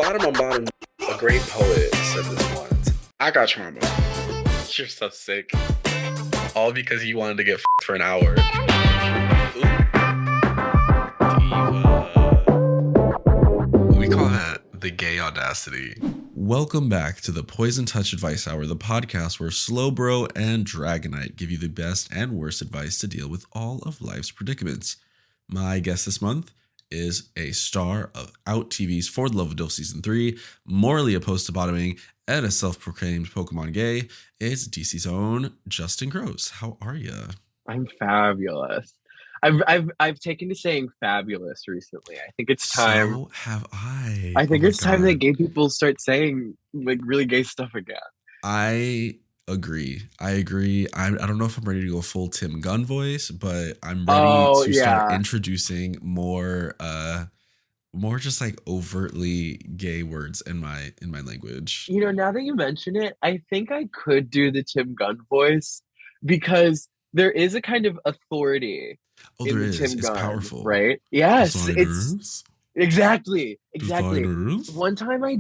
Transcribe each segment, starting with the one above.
bottom on bottom, a great poet said this once. I got trauma. You're so sick. All because you wanted to get for an hour. Ooh. Diva. We call that the gay audacity. Welcome back to the Poison Touch Advice Hour, the podcast where Slowbro and Dragonite give you the best and worst advice to deal with all of life's predicaments. My guest this month is a star of Out TV's For the Love of DILF Season 3, morally opposed to bottoming, and a self-proclaimed Pokemon gay. It's DC's own Justin Gross. How are you? I'm fabulous. I've taken to saying fabulous recently. I think it's time. So have I. I think it's time that gay people start saying like really gay stuff again. I agree. I don't know if I'm ready to go full Tim Gunn voice, but I'm ready to start introducing more just like overtly gay words in my language. You know, now that you mention it, I think I could do the Tim Gunn voice because there is a kind of authority in the Tim Gunn, powerful, right? Yes, Designers. It's exactly. Designers. One time I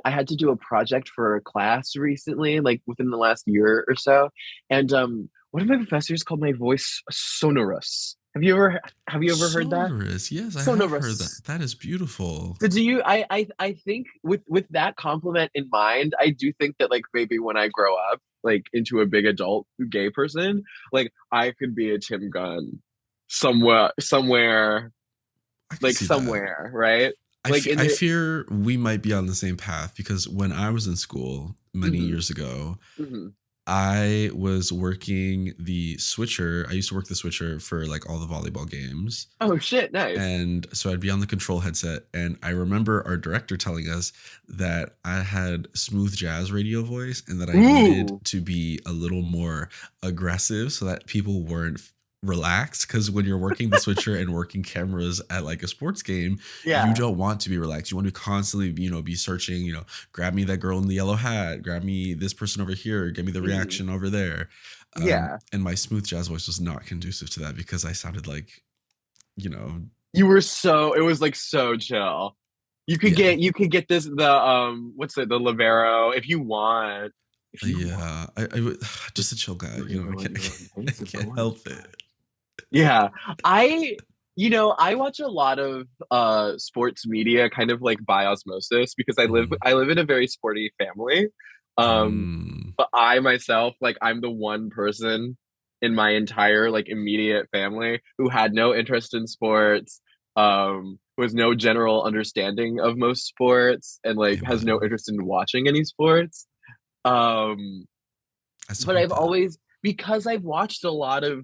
had to do a project for a class recently, like within the last year or so. And one of my professors called my voice sonorous. Have you ever heard that? Sonorous, yes, I have heard that. That is beautiful. So do you I think with that compliment in mind, I do think that like maybe when I grow up, like into a big adult gay person, like I could be a Tim Gunn somewhere, like somewhere, right? I fear we might be on the same path because when I was in school many years ago, I was working the switcher. I used to work the switcher for like all the volleyball games. Oh shit, nice. And so I'd be on the control headset, and I remember our director telling us that I had smooth jazz radio voice and that I needed to be a little more aggressive so that people weren't relaxed, because when you're working the switcher and working cameras at like a sports game, you don't want to be relaxed. You want to constantly, be searching, grab me that girl in the yellow hat, grab me this person over here, give me the reaction over there. And my smooth jazz voice was not conducive to that because I sounded like, you were it was like so chill. You could get this, the libero if you want. I just a chill guy, I can't help it. Yeah, I watch a lot of sports media kind of like by osmosis because I live in a very sporty family. But I myself, like, I'm the one person in my entire like immediate family who had no interest in sports, who has no general understanding of most sports, and like has no interest in watching any sports. But I've always, because I've watched a lot of,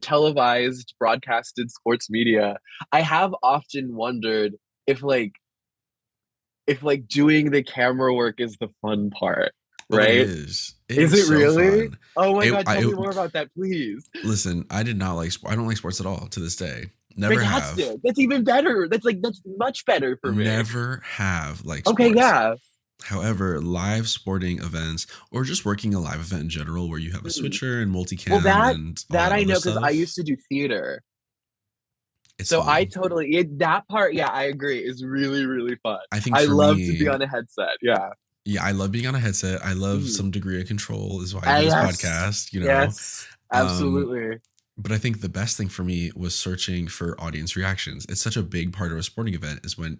televised, broadcasted sports media, I have often wondered if doing the camera work is the fun part, right? It is. Is it so really? Fun. Oh my God, tell me more about that, please. Listen, I don't like sports at all to this day. Never have. That's even better. That's much better for me. Never have liked sports. Okay, yeah. However, live sporting events or just working a live event in general where you have a switcher and multicam. Well, that I know because I used to do theater. It's so fun. I totally, that part, I agree, is really, really fun. I love to be on a headset. Yeah. Yeah, I love being on a headset. I love some degree of control is why I do this podcast, Yes, absolutely. But I think the best thing for me was searching for audience reactions. It's such a big part of a sporting event is when,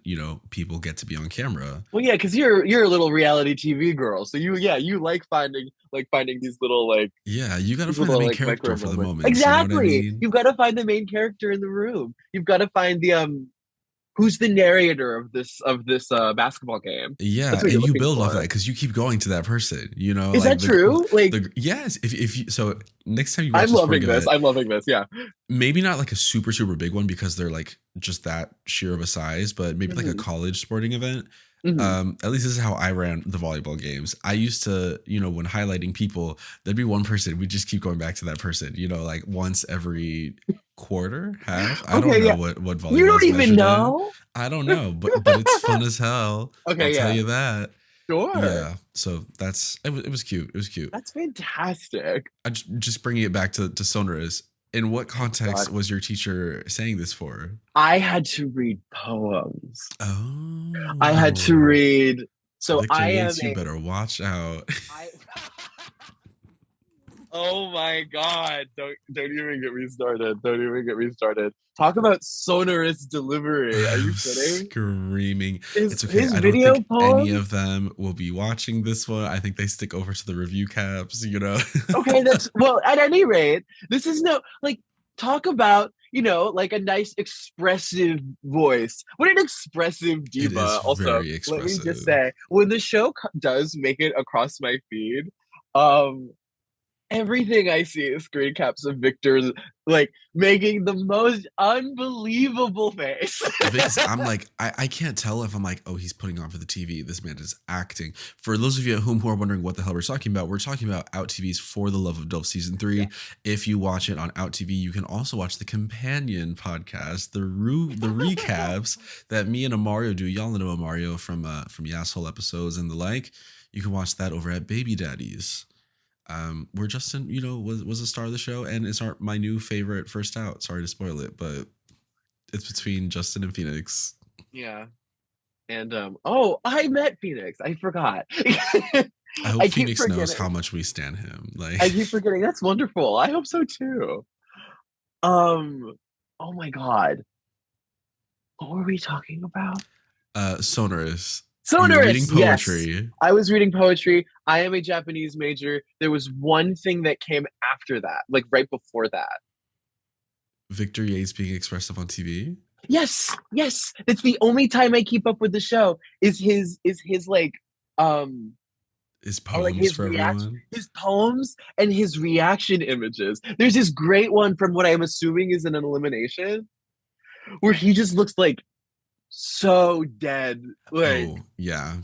people get to be on camera. Well, yeah, because you're a little reality TV girl. So you like finding these little you got to find the main character for the moment. Exactly. You know what I mean? You've got to find the main character in the room. You've got to find the who's the narrator of this basketball game. Yeah, and you build off that because you keep going to that person. Is that true? Yes. If you next time you watch I'm loving this. Yeah. Maybe not like a super, super big one because they're like just that sheer of a size, but maybe like a college sporting event. At least this is how I ran the volleyball games. I used to, when highlighting people, there'd be one person. We just keep going back to that person, like once every quarter, half. I don't know what volleyball. You don't even know. I don't know, but it's fun as hell. Okay, I'll tell you that. Sure. Yeah. So it was cute. It was cute. That's fantastic. Just bringing it back to sonorous. In what context God. was your teacher saying this for? I had to read poems. I had to Oh, read. So Victor I am Yates, you a better watch out. I Oh my God. Don't even get me started. Don't even get me started. Talk about sonorous delivery. Are you I'm kidding? screaming. His It's okay. his I don't video think any poems. of them will be watching this one. I think they stick over to the review caps, you know? Okay, that's well, at any rate, this is no like talk about, like a nice expressive voice. What an expressive It is diva. Also, very let me just expressive. say, when the show does make it across my feed, um everything I see is screen caps of Victor's like making the most unbelievable face. Because I'm like, I can't tell if I'm like, oh, he's putting on for the TV. This man is acting. For those of you at home who are wondering what the hell we're talking about, we're talking about Out TV's For the Love of DILF Season 3. Yeah. If you watch it on Out TV, you can also watch the companion podcast, the recaps that me and Amario do. Y'all know Amario from Yasshole episodes and the like. You can watch that over at Baby Daddies. Where Justin, was a star of the show, and it's my new favorite first out. Sorry to spoil it, but it's between Justin and Phoenix. Yeah. And I met Phoenix. I forgot. I hope I keep Phoenix knows forgetting. how much we stan him. Like, I keep forgetting. That's wonderful. I hope so too. Um, oh my God. What were we talking about? Sonorous. You were reading Sonorous, yes. poetry. I was reading poetry. I am a Japanese major. There was one thing that came after that, like right before that. Victor Yates being expressive on TV. Yes, yes. That's the only time I keep up with the show is his like His or like poems his for reaction, everyone. his poems and his reaction images. There's this great one from what I'm assuming is an elimination where he just looks like so dead. Like, Oh, yeah.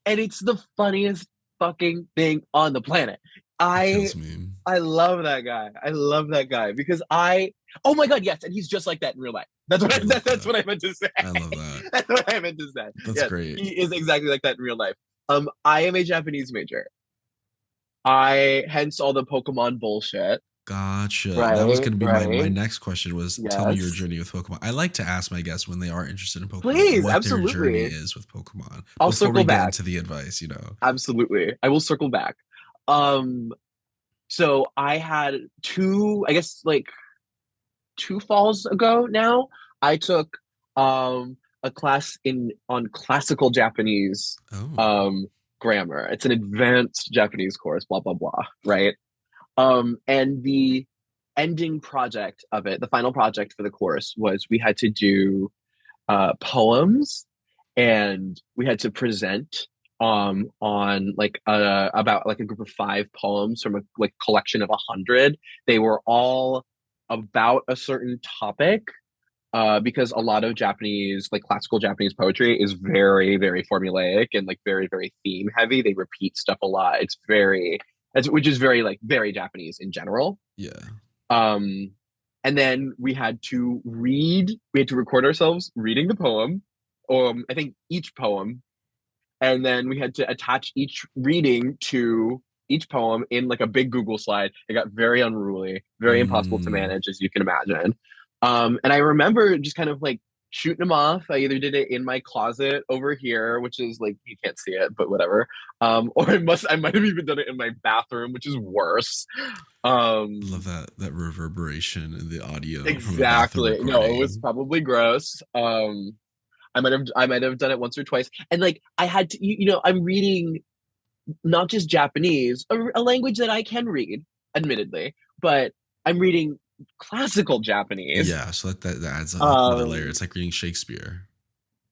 and it's the funniest fucking thing on the planet. It I kills me. I love that guy. I love that guy because oh my God, yes, and he's just like that in real life. That's what I love that's that. what I meant to say. I love that. That's what I meant to say. That's Yes, great. he is exactly like that in real life. I am a Japanese major. I hence all the Pokemon bullshit. Gotcha. That was Right, going to be my right. next question was tell me your Yes. journey with Pokemon. I like to ask my guests when they are interested in Pokemon Please, what their journey absolutely. is with Pokemon I'll before we circle get back. into the advice. Absolutely. I will circle back. Um, so I had two, I guess like 2 falls ago now, I took a class in on classical Japanese Oh. um grammar. It's an advanced Japanese course, blah blah blah, right? And the ending project of it, the final project for the course was we had to do poems and we had to present on like about like a group of 5 poems from a like collection of 100. They were all about a certain topic because a lot of Japanese, like classical Japanese poetry, is very, very formulaic and like very, very theme heavy. They repeat stuff a lot. Which is very like very Japanese in general. Yeah. Um, and then we had to record ourselves reading the poem, I think each poem, and then we had to attach each reading to each poem in like a big Google slide. It got very unruly, very impossible to Mm. manage, as you can imagine. And I remember just kind of like shooting them off. I either did it in my closet over here, which is like you can't see it, but whatever. Or I might have even done it in my bathroom, which is worse. Love that reverberation in the audio from a bathroom Exactly. No, it was recording. probably gross. I might have done it once or twice, and like I had to, I'm reading not just Japanese, a language that I can read, admittedly, but I'm reading classical Japanese. Yeah, so that adds another layer. Um, It's like reading Shakespeare.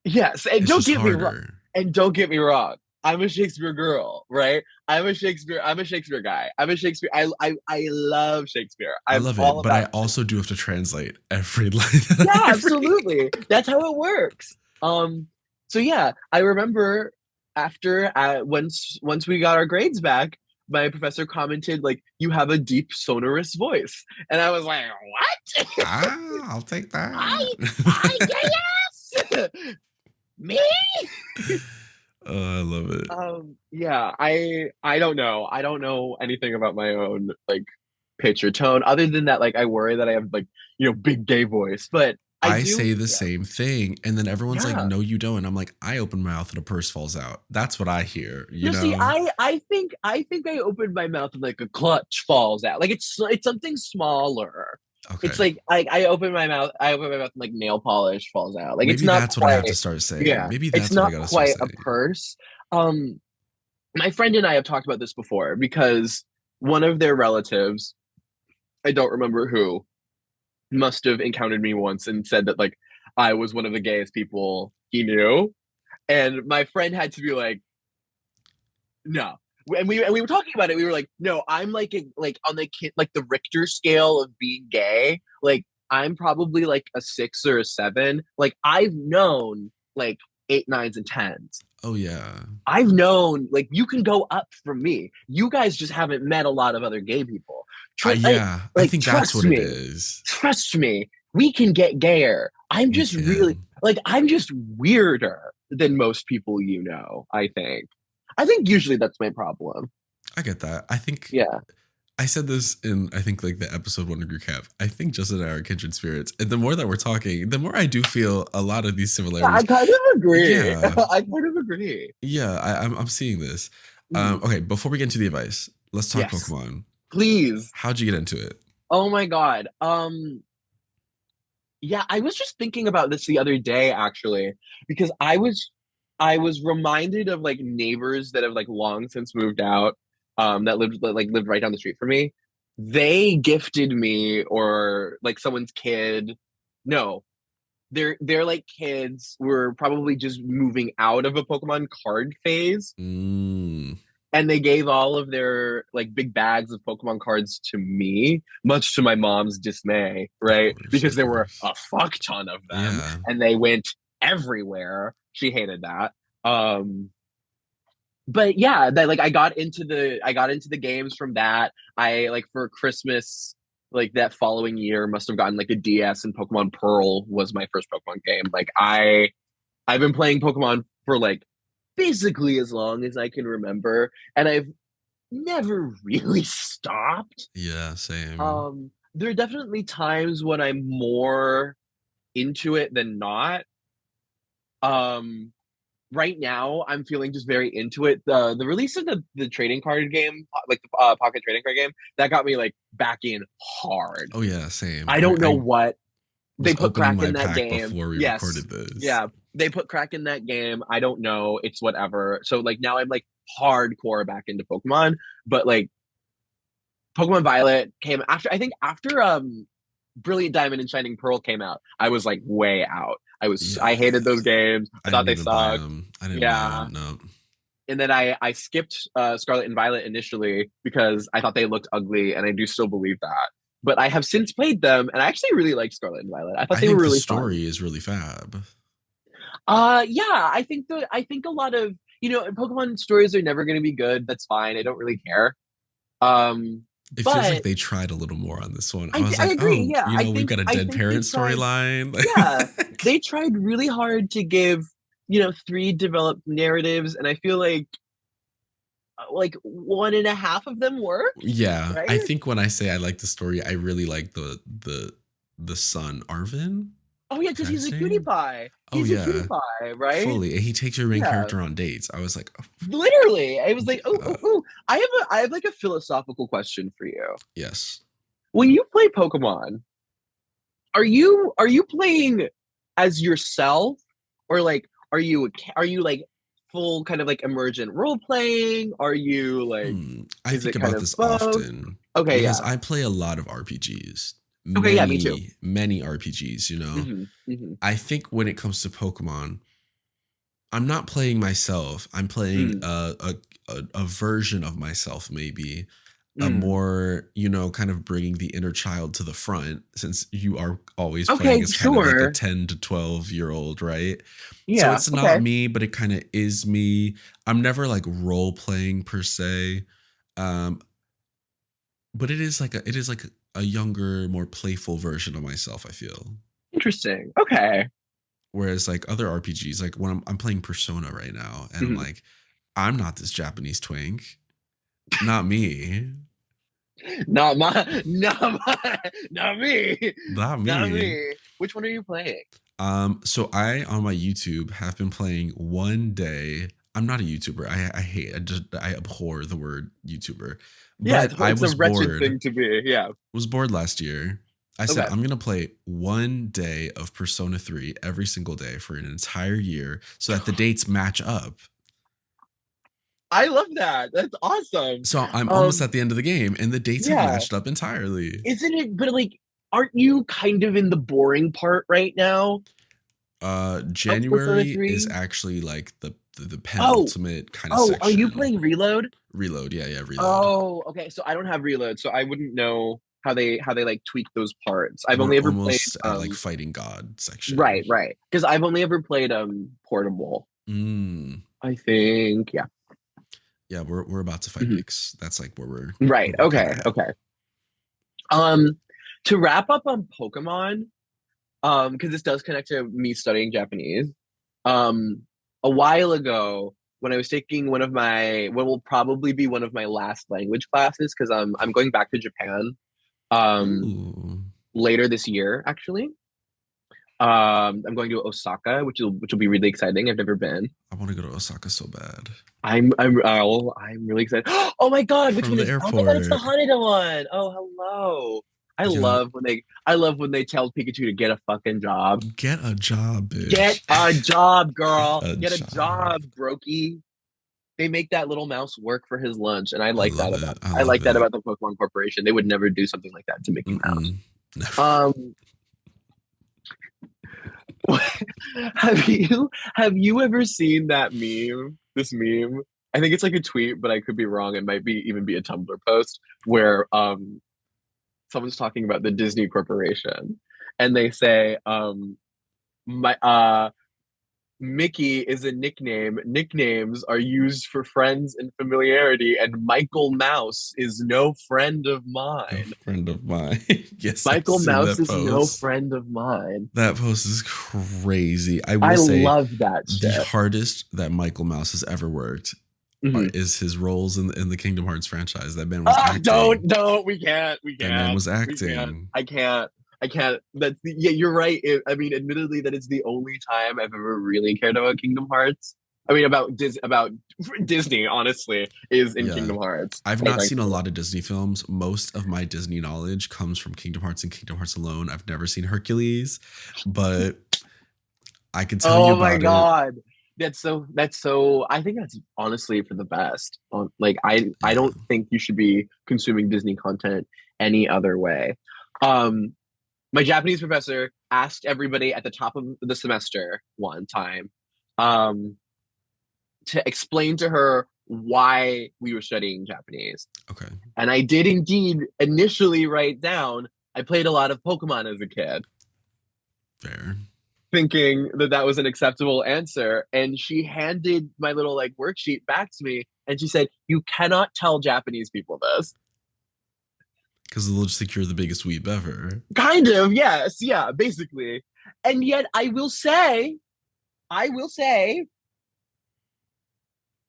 yes, and It's don't just get me wrong. harder. And don't get me wrong. I'm a Shakespeare girl, right? I'm a Shakespeare guy. I'm a Shakespeare. I love Shakespeare. I I'm love all it, but I about also do have to translate every line Yeah, that I read. absolutely. That's how it works. So yeah, I remember after once we got our grades back, my professor commented like, "You have a deep sonorous voice," and I was like, "What? I'll take I that. I yes, me?" I love it. Yeah, I don't know. I don't know anything about my own like pitch or tone. Other than that, like I worry that I have like, big gay voice. But I I do, say the same thing, and then everyone's like, yeah. "No, you don't." And I'm like, "I open my mouth and a purse falls out." That's what I hear, you No, see, know? I think I opened my mouth and like a clutch falls out. Like it's something smaller. Okay. It's like I open my mouth and like nail polish falls out. Like it's Maybe not that's what I have to quite, start saying. yeah, Maybe it's that's what I not gotta start quite a saying. purse. Um, my friend and I have talked about this before because one of their relatives, I don't remember who, must have encountered me once and said that like I was one of the gayest people he knew. And my friend had to be like, no. And we were talking about it. We were like, no, I'm like on the kid like the Richter scale of being gay. Like I'm probably like a 6 or a 7. Like I've known like 8, 9s, and 10s. Oh yeah. I've known like you can go up from me. You guys just haven't met a lot of other gay people. Like, Yeah, I like think that's what it me, is. trust me. We can get gayer. We can. I'm just weirder than most people. I think. I think usually that's my problem. I get that. I think Yeah. I said this in I think like the episode 1 recap. I think Justin and I are kindred spirits, and the more that we're talking, the more I do feel a lot of these Yeah, I similarities. kind of agree. Yeah, I kind of agree. yeah, I'm seeing this. Mhm. Okay, before we get into the advice, let's talk Yes, Pokemon. please. How'd you get into it? Oh my God. Yeah, I was just thinking about this the other day actually, because I was reminded of like neighbors that have like long since moved out, that lived right down the street from me. They gifted me or like someone's kid. No, they're like kids were probably just moving out of a Pokemon card phase, Mm, and they gave all of their like big bags of Pokemon cards to me, much to my mom's dismay, of right? course, Because of there were course. a fuck ton of them Yeah. and they went everywhere. She hated that. But yeah, that like I got into the games from that. I like for Christmas like that following year must have gotten like a DS, and Pokemon Pearl was my first Pokemon game. Like I've been playing Pokemon for like basically as long as I can remember, and I've never really stopped. Yeah, same. There are definitely times when I'm more into it than not. Um, right now I'm feeling just very into it. The release of the trading card game, like the pocket trading card game, that got me like back in hard. Oh yeah, same. I I, don't know I what they was put opening crack my in that pack game. before we Yes. recorded this. Yeah. They put crack in that game. I don't know. It's whatever. So like now I'm like hardcore back into Pokemon, but like Pokemon Violet came after Brilliant Diamond and Shining Pearl came out. I was like way out. I Yeah, hated those games. I I thought didn't they even buy sucked. them. I didn't buy Yeah. them. No. And then I skipped Scarlet and Violet initially because I thought they looked ugly, and I do still believe that. But I have since played them, and I actually really like Scarlet and Violet. I thought I they were think the really fun. story is really fab. Yeah, I think a lot of Pokemon stories are never going to be good. That's fine. I don't really care. Um, It feels like but they tried a little more on this one. I I was I like, agree. oh, Yeah, I we've think got a I dead think they parent tried. storyline. Yeah, they tried really hard to give 3 developed narratives, and I feel like one and a half of them worked. Yeah, Right? I think when I say I like the story, I really like the son Arvin. Oh yeah, Is because that he's his a cutie name? pie. Oh He's a cutie yeah, pie, right? fully. And he takes your main Yeah. character on dates. I was like, oh, Literally, I was like, oh, yeah, oh, oh. I have like a philosophical question for you. yes. When you play Pokemon, are you playing as yourself, or like are you like full kind of like emergent role playing? Are you like I is think it kind about of this both? often Okay, because yeah. I play a lot of RPGs. Okay, yeah, me too. Many RPGs, you know. Hmm. Hmm. I think when it comes to Pokemon, I'm not playing myself. I'm playing Mm, a version of myself, maybe a mm. more, kind of bringing the inner child to the front, since you are always playing Okay, as kind of like a sure. 10 to 12-year-old, right? So Yeah, it's not okay. me, but it kind of is me. I'm never like role playing per se. Um, but it is like a younger, more playful version of myself, I feel. Interesting. Okay. Whereas like other RPGs, like when I'm playing Persona right now, and I'm Mhm. like, I'm not this Japanese twink, not me. Not me. Not Not me. me. Which one are you playing? So I on my YouTube have been playing one day. I'm not a YouTuber. I hate. I abhor the word YouTuber. Yeah, But I it's a was wretched bored. thing to be. Yeah. Was bored last year. I said Okay. I'm gonna play one day of Persona 3 every single day for an entire year, so that the dates match up. I love that. That's awesome. So I'm almost at the end of the game, and the dates have Yeah. matched up entirely. Isn't it? But like, aren't you kind of in the boring part right now? January is actually like the Oh, penultimate kind of oh, are section. you playing Reload? Reload? Yeah, Reload. Oh, okay. So I don't have Reload, so I wouldn't know how they like tweak those parts. I've We're only ever almost played at like Fighting God section. right, because I've only ever played Portable. I think, yeah. Yeah, we're about to fight Nyx. That's like where we're right. We're okay. To wrap up on Pokemon, because this does connect to me studying Japanese. A while ago, when I was taking what will probably be one of my last language classes, because I'm going back to Japan later this year, actually. I'm going to Osaka, which will be really exciting. I've never been. I want to go to Osaka so bad. I'm really excited. Oh my god, which From one the is? airport. Oh my god, it's the Haneda one. Oh, hello. I love when they tell Pikachu to get a fucking job. Get a job, bitch. Get a job, girl. Get a job, brokey. They make that little mouse work for his lunch, and I like that about the Pokemon Corporation. They would never do something like that to Mickey Mouse. Have you ever seen that meme? This meme? I think it's like a tweet, but I could be wrong. It might even be a Tumblr post where someone's talking about the Disney Corporation, and they say Mickey is a nickname. Nicknames are used for friends and familiarity, and Michael Mouse is no friend of mine. No friend of mine. Yes, Michael Mouse is no friend of mine. That post is crazy. I love that shit. The hardest that Michael Mouse has ever worked is his roles in the Kingdom Hearts franchise. That man was acting. Don't. We can't. That man was acting. I can't. You're right. Admittedly, that is the only time I've ever really cared about Kingdom Hearts. I mean, about Disney, honestly, is in Kingdom Hearts. I've not seen a lot of Disney films. Most of my Disney knowledge comes from Kingdom Hearts and Kingdom Hearts alone. I've never seen Hercules, but I can tell you about it. Oh my god. That's so I think that's honestly for the best. I don't think you should be consuming Disney content any other way. My Japanese professor asked everybody at the top of the semester one time to explain to her why we were studying Japanese. Okay. And I did indeed initially write down, I played a lot of Pokemon as a kid. Fair. Thinking that was an acceptable answer. And she handed my little worksheet back to me and she said, you cannot tell Japanese people this. Because they'll just think you're the biggest weeb ever. Kind of, yes. Yeah, basically. And yet I will say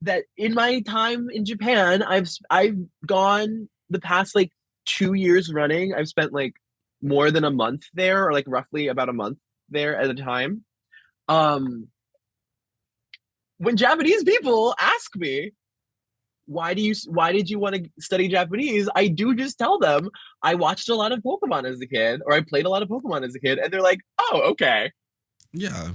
that in my time in Japan, I've gone the past 2 years running. I've spent more than a month there, or roughly about a month there at a time. When Japanese people ask me, why did you want to study Japanese? I do just tell them I watched a lot of Pokemon as a kid, or I played a lot of Pokemon as a kid, and they're like, oh, okay. Yeah.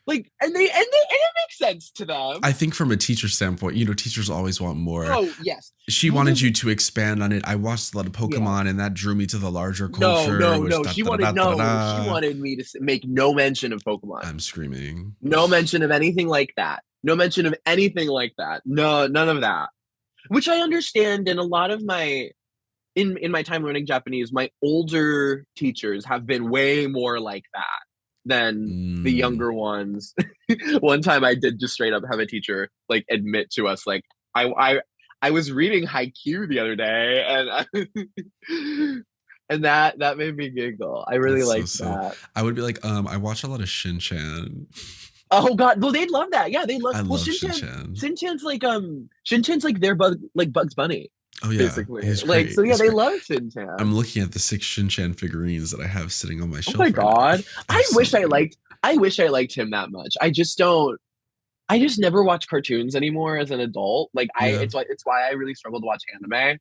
And it makes sense to them. I think from a teacher standpoint, teachers always want more. Oh, yes. She wanted you to expand on it. I watched a lot of Pokemon, and that drew me to the larger culture. No. She wanted me to make no mention of Pokemon. I'm screaming. No mention of anything like that. No mention of anything like that. No, none of that. Which I understand. And a lot of in my time learning Japanese, my older teachers have been way more like that than the younger ones. One time I did just straight up have a teacher admit to us I was reading Haikyuu the other day and and that made me giggle. I really liked that. I would be like, I watch a lot of Shin-chan. Oh god, well they'd love that. Yeah, they love. I love Shin-chan. Shin-chan's Shin-chan's their Bugs Bunny. Oh yeah, basically. he's Like, great. so yeah, He's they great. love Shin-chan. I'm looking at the 6 Shin-chan figurines that I have sitting on my Oh my shelf right now. God. I have so many. I wish I liked him that much. I just don't I just never watch cartoons anymore as an adult. Like Yeah. it's why I really struggle to watch anime.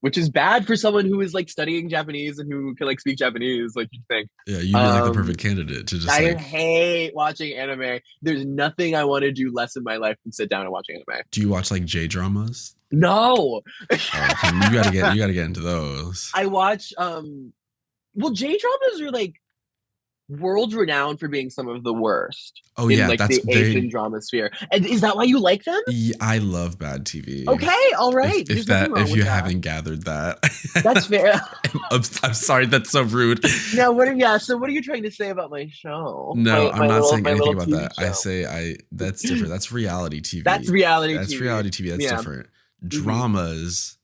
Which is bad for someone who is like studying Japanese and who can like speak Japanese, like you think. Yeah, you'd be like the Um perfect candidate to just I like. hate watching anime. There's nothing I want to do less in my life than sit down and watch anime. Do you watch like J dramas? No. Oh, okay. You gotta get into those. I watch well, J dramas are like world renowned for being some of the worst Oh in yeah, like that's the Asian they. drama sphere. And is that why you like them? Yeah, I love bad TV. Okay, all right. If There's nothing that wrong if with you that. haven't gathered that, That's fair. I'm sorry. That's so rude. Now, what are yeah? So, what are you trying to say about my show? No, I'm not saying My anything little about TV that. I show. say that's different. That's reality That's TV. reality That's TV. reality TV. That's Yeah. different. Mhm. Dramas,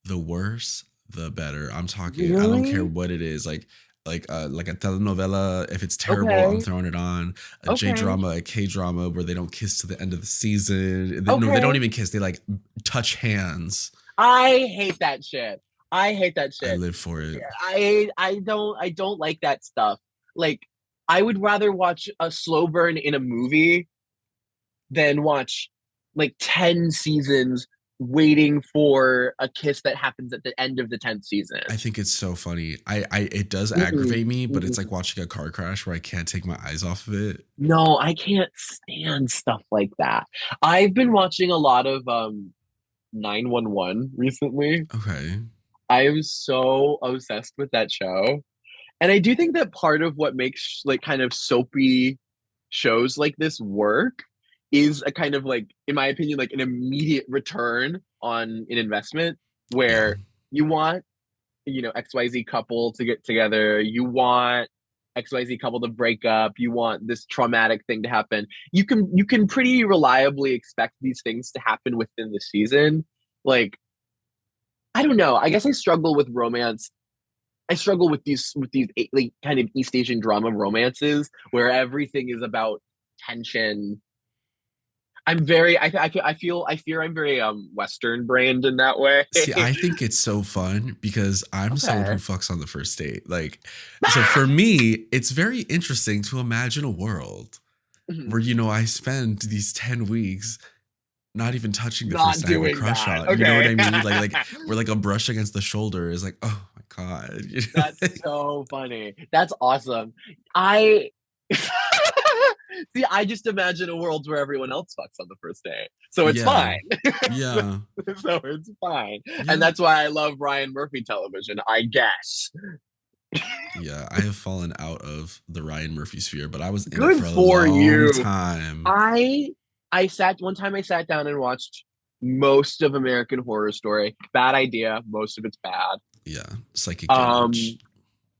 the worse, the better. I'm talking. I don't care Really? what it is. Like a telenovela. If it's terrible, I'm Okay. throwing it on. A J Okay. drama, a K drama, where they don't kiss to the end of the season. No, they don't Okay. even kiss. They like touch hands. I hate that shit. I hate that I shit. live for it. I don't like that stuff. Like I would rather watch a slow burn in a movie than watch like 10 seasons waiting for a kiss that happens at the end of the 10th season. I think it's so funny. It does Mm-mm, aggravate me, but it's like mm-mm. watching a car crash where I can't take my eyes off of it. No, I can't stand stuff like that. I've been watching a lot of 911 recently. Okay. I am so obsessed with that show. And I do think that part of what makes like kind of soapy shows like this work is a kind of like, in my opinion, like an immediate return on an investment Yeah. where you want, you know, XYZ couple to get together, you want XYZ couple to break up, you want this traumatic thing to happen. You can pretty reliably expect these things to happen within the season. Like, I don't know. I guess I struggle with romance. I struggle with these like kind of East Asian drama romances where everything is about tension. I fear I'm very Western brained in that way. See, I think it's so fun because I'm someone who Okay. fucks on the first date. Like, so for me, it's very interesting to imagine a world where, I spend these 10 weeks not even touching the Not person I have a doing crush that. on. You know what Okay. I mean? We're like a brush against the shoulder is like, oh my God. That's so funny. That's awesome. I see, I just imagine a world where everyone else fucks on the first day. So it's Yeah. fine. Yeah. So it's fine. And Yeah. that's why I love Ryan Murphy television, I guess. Yeah. I have fallen out of the Ryan Murphy sphere, but I was in it Good for a for long you. time. I sat one time I sat down and watched most of American Horror Story. Bad idea. Most of it's bad. Yeah. Psychic Um damage.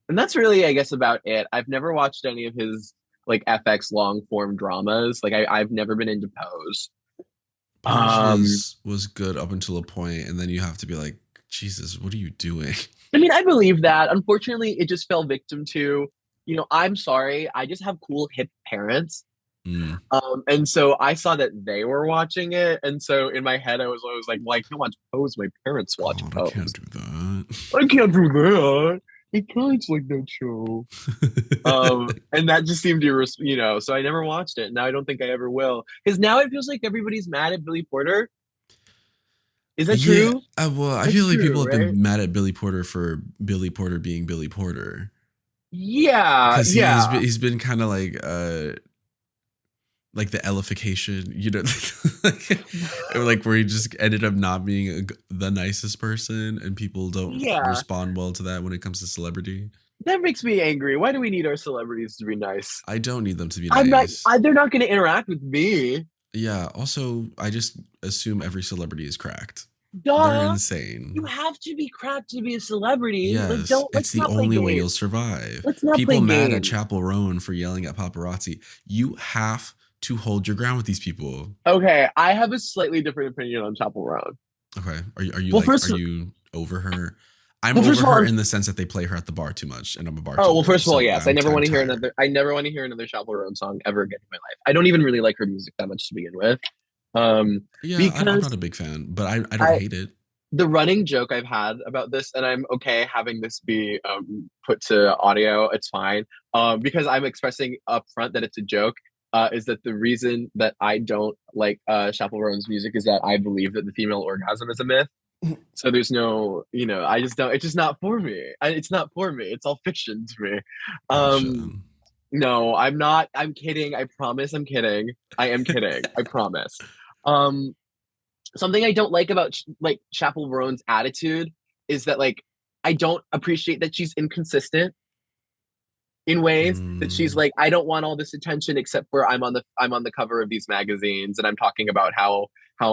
and that's really I guess about it. I've never watched any of his like FX long form dramas. Like I've never been into Pose. Pose Um was good up until a point, and then you have to be like, Jesus, what are you doing? I mean, I believe that. Unfortunately, it just fell victim to, I'm sorry. I just have cool hip parents. Mm. And so I saw that they were watching it. And so in my head, I was always like, well, I can't watch Pose. My parents watch God, I can't Pose. do that. I can't do that. My parents like that show. And that just seemed so I never watched it. Now I don't think I ever will. Because now it feels like everybody's mad at Billy Porter. Is that Yeah. true? Well, I That's feel like true, people have right? been mad at Billy Porter for Billy Porter being Billy Porter Yeah, because yeah. he's been kind of like the ellification, like where he just ended up not being the nicest person, and people don't Yeah. respond well to that when it comes to celebrity. That makes me angry. Why do we need our celebrities to be nice? I don't need them to be I'm not. nice. They're not going to interact with me. Yeah. Also, I just assume every celebrity is cracked. They're Duh. insane. You have to be cracked to be a celebrity. Yes, Let's it's the not play only way you'll games. survive. Let's not People play mad at games. Chapel Roan for yelling at paparazzi. You have to hold your ground with these people. Okay, I have a slightly different opinion on Chapel Roan. Okay, are you Well, are you over her? I'm first over of all, her in the sense that they play her at the bar too much, and I'm a bar. oh well, first of all, yes, I never want to hear tired. another. I never want to hear another Chapel Roan song ever again in my life. I don't even really like her music that much to begin with. Yeah, I'm Because not a big fan, but I don't I hate it. the running joke I've had about this, and I'm okay having this be put to audio. It's fine. Because I'm expressing upfront that it's a joke. Is that the reason that I don't like Chappell Roan's music is that I believe that the female orgasm is a myth. So there's no, I just don't. It's just not for me. It's not for me. It's all fiction to me. Gotcha. No, I'm not. I'm kidding. I promise. I'm kidding. I am kidding. I promise. Um, Something I don't like about like Chappell Roan's attitude is that like I don't appreciate that she's inconsistent in ways that she's Mm, like I don't want all this attention except for I'm on the cover of these magazines and I'm talking about how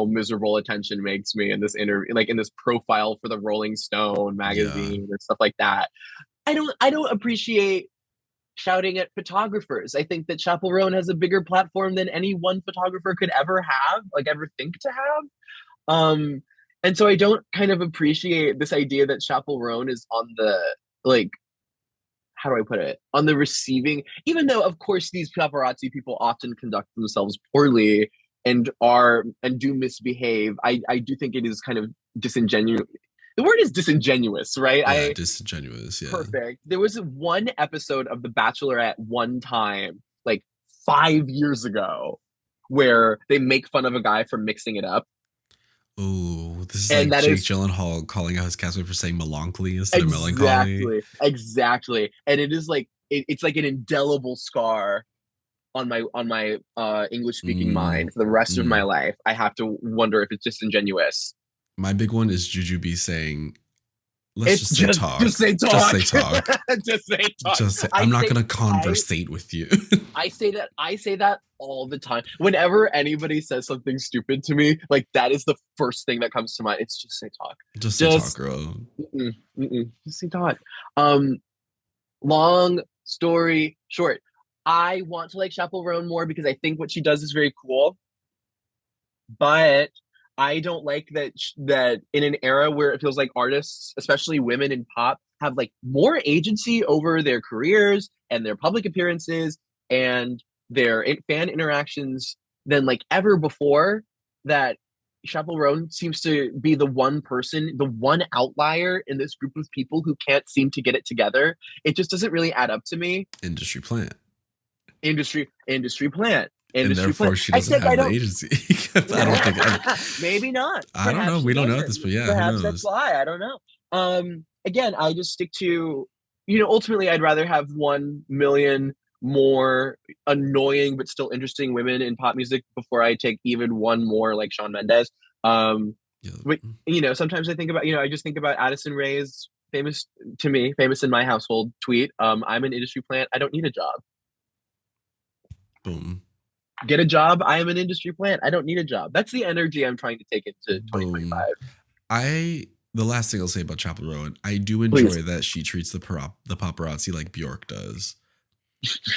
miserable attention makes me in this interview, like in this profile for the Rolling Stone yeah. magazine and stuff like that. I don't appreciate shouting at photographers. I think that Chappell Roan has a bigger platform than any one photographer could ever have, like ever think to have. Um, and so I don't kind of appreciate this idea that Chappell Roan is on the like how do I put it? On the receiving, even though of course these paparazzi people often conduct themselves poorly and do misbehave, I do think it is kind of disingenuous. The word is disingenuous, right? Yeah, I disingenuous. Yeah. Perfect. There was one episode of The Bachelorette one time, like 5 years ago, where they make fun of a guy for mixing it up. Oh, this is And like that Jake is Gyllenhaal calling out his castmate for saying melancholy instead of melancholy. exactly. And it is like it's like an indelible scar on my English speaking Mm, mind for the rest of my mm. life. I have to wonder if it's disingenuous. My big one is Juju B saying, "Let's It's just say just talk. say Just talk. say talk. Just say talk. Just say, I I'm not say gonna I conversate with you. I say that all the time. Whenever anybody says something stupid to me, like that is the first thing that comes to mind. It's just say talk. Just say talk, Just girl." just say talk. Um, Long story short, I want to like Chappell Roan more because I think what she does is very cool. But I don't like that in an era where it feels like artists, especially women in pop, have like more agency over their careers and their public appearances and their fan interactions than like ever before. That Chappell Roan seems to be the one person, the one outlier in this group of people who can't seem to get it together. It just doesn't really add up to me. Industry plant. Industry plant, And industry plant. therefore she doesn't Except I have the don't. agency. I don't think Maybe not. I don't know. Perhaps she We don't know doesn't. this, but yeah, who Perhaps that's knows? why. I don't know. Again, I just stick to, ultimately, I'd rather have 1 million more annoying but still interesting women in pop music before I take even one more like Shawn Mendes. Um, Yeah. but sometimes I think about, I just think about Addison Rae's famous to me, famous in my household tweet. I'm an industry plant. I don't need a job. Boom. Get a job. I am an industry plant. I don't need a job. That's the energy I'm trying to take into Boom. 2025. The last thing I'll say about Chappell Rowan, I do Please. enjoy that she treats the paparazzi like Bjork does.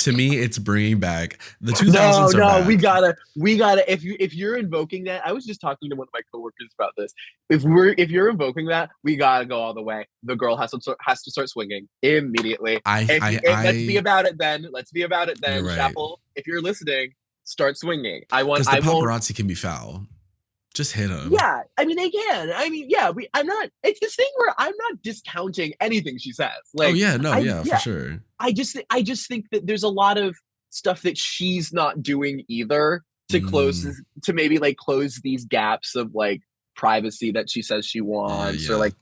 To me, it's bringing back the 2000s are No, back. we gotta. If you're invoking that, I was just talking to one of my coworkers about this. If you're invoking that, we gotta go all the way. The girl has to start swinging immediately. Let's be about it then. Let's be about it then, You're right. Chappell. If you're listening, start swinging. Because the I won't. paparazzi can be foul. Just hit them. Yeah, I mean they can. I mean, yeah, I'm not. It's this thing where I'm not discounting anything she says. Oh Like, yeah, no, yeah, for sure. I just think that there's a lot of stuff that she's not doing either to maybe like close these gaps of like privacy that she says she wants or Yeah. like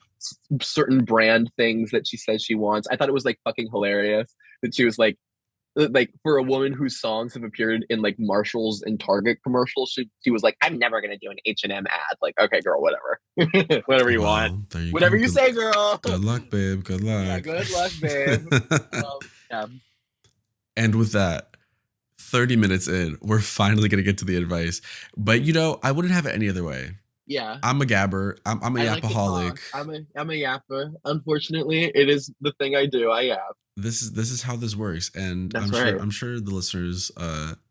certain brand things that she says she wants. I thought it was like fucking hilarious that she was like for a woman whose songs have appeared in like Marshalls and Target commercials, she was like, I'm never gonna do an H&M ad. Like, okay, girl, whatever. Whatever you want. There you Whatever go. you say, girl. Good luck, babe. Good luck. Yeah, good luck, babe. Yeah. And with that, 30 minutes in, we're finally gonna get to the advice. But I wouldn't have it any other way. Yeah. I'm a gabber. I'm a yapaholic. I'm a yapper. Unfortunately, it is the thing I do. I yap. This is how this works, and That's I'm sure the listeners,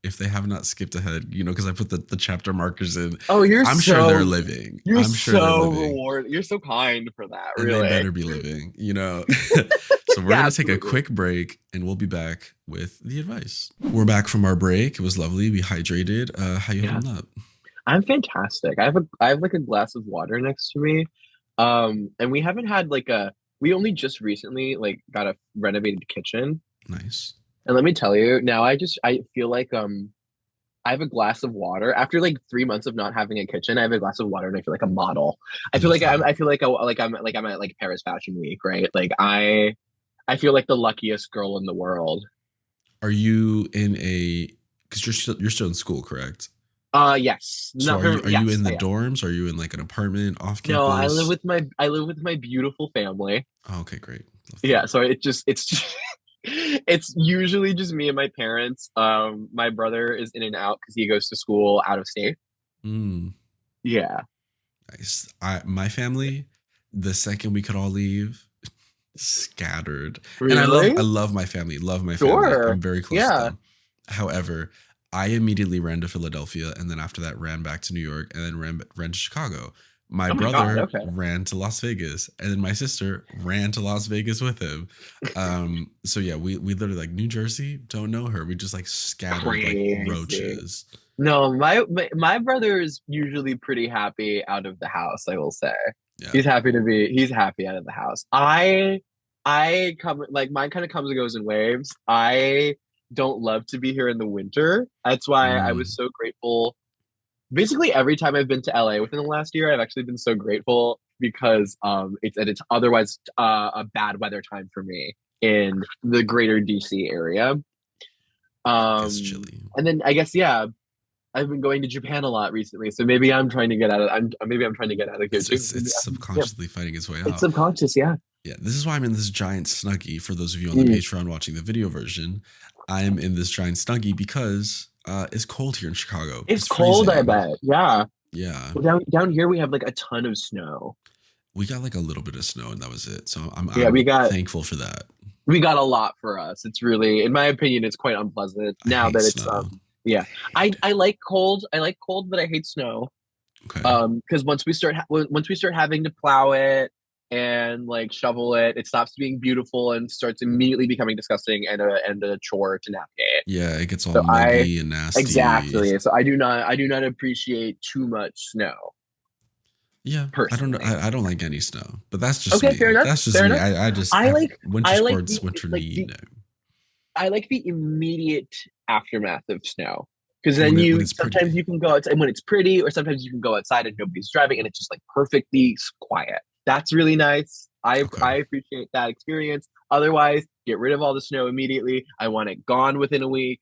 if they have not skipped ahead, because I put the chapter markers in. Oh, I'm sure they're living. You're I'm sure so they're living. rewarded. You're so kind for that. And really, they better be living. So we're gonna take a Absolutely. quick break, and we'll be back with the advice. We're back from our break. It was lovely. We hydrated. How you holding up? I'm fantastic. I have like a glass of water next to me. And we haven't had like a we only just recently like got a renovated kitchen. Nice. And let me tell you, now I feel like I have a glass of water after like 3 months of not having a kitchen. I have a glass of water and I feel like a model. I love that. I feel like I'm at like Paris Fashion Week, right? Like I feel like the luckiest girl in the world. Are you in a? Because you're still in school, correct? Yes. So No, are you yes, in the I am. dorms? Are you in like an apartment off No, campus? I live with my beautiful family. Oh, okay, great. Love that. Yeah, so it's just it's usually just me and my parents. My brother is in and out because he goes to school out of state. Mm, Yeah. nice. My family, the second we could all leave, scattered. And I Really? love my family. Love my family. Sure. I'm very close to Yeah. them. However, I immediately ran to Philadelphia and then after that ran back to New York and then ran to Chicago. My Oh my God. brother Okay. ran to Las Vegas and then my sister ran to Las Vegas with him. So yeah, we literally like New Jersey, don't know her. We just like scattered like Crazy. roaches. No, my brother is usually pretty happy out of the house, I will say. Yeah. He's happy out of the house. I come like mine kind of comes and goes in waves. I don't love to be here in the winter. That's why I was Mm, so grateful. Basically every time I've been to LA within the last year, I've actually been so grateful because it's otherwise a bad weather time for me in the greater DC area. gets chilly. And then I guess yeah, I've been going to Japan a lot recently, so maybe I'm trying to get out of maybe I'm trying to get out of here too. It's Yeah, subconsciously fighting its way it's out. subconscious, yeah. Yeah, this is why I'm in this giant snuggie. For those of you on the Mm. Patreon watching the video version, I am in this giant snuggie because it's cold here in Chicago. It's It's cold, I freezing. bet. Yeah. Yeah, Well, down here we have like a ton of snow. we got like a little bit of snow and that was it. So Yeah, I'm thankful for that. we got a lot for us. It's really, in my opinion, it's quite unpleasant I now hate that it's snow. yeah. I like cold. I like cold, but I hate snow. Okay. Because once we start having to plow it and like shovel it, it stops being beautiful and starts immediately becoming disgusting and a chore to navigate. Yeah, it gets all So I muggy and nasty. exactly. So I do not appreciate too much snow Yeah, I don't know. personally. I don't like any snow, but that's just Okay, me. fair enough. That's just Fair me. enough. I just I have like winter I like sports, winter me. No. I like the immediate aftermath of snow because When then when you it's sometimes pretty. you can go outside when it's pretty, or sometimes you can go outside and nobody's driving and it's just like perfectly quiet. That's really nice. Okay. I appreciate that experience. Otherwise, get rid of all the snow immediately. I want it gone within a week.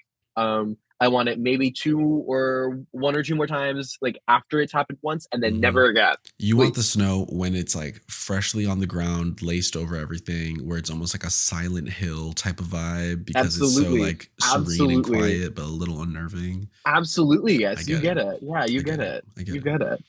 I want it maybe two or one or two more times, like after it's happened once, and then Hmm. never again. You want the Please. snow when it's like freshly on the ground, laced over everything, where it's almost like a Silent Hill type of vibe because it's so Absolutely. like serene and Absolutely. quiet, but a little unnerving. Absolutely. I Yes, you get it. get it. Yeah, you I get get it. it. I get You it. get it.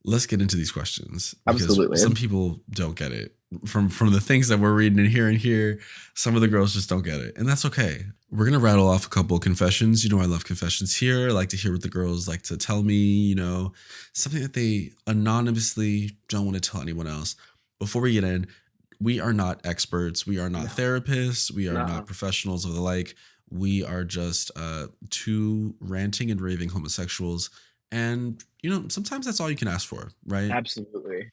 Let's get into these questions because Absolutely. some people don't get it from the things that we're reading and here. Some of the girls just don't get it, and that's okay. We're gonna rattle off a couple of confessions. You know, I love confessions here. I like to hear what the girls like to tell me. You know, something that they anonymously don't want to tell anyone else. Before we get in, we are not experts. We are not No. therapists. We are not No. professionals of the like. We are just two ranting and raving homosexuals. And, you know, sometimes that's all you can ask for, right? Absolutely.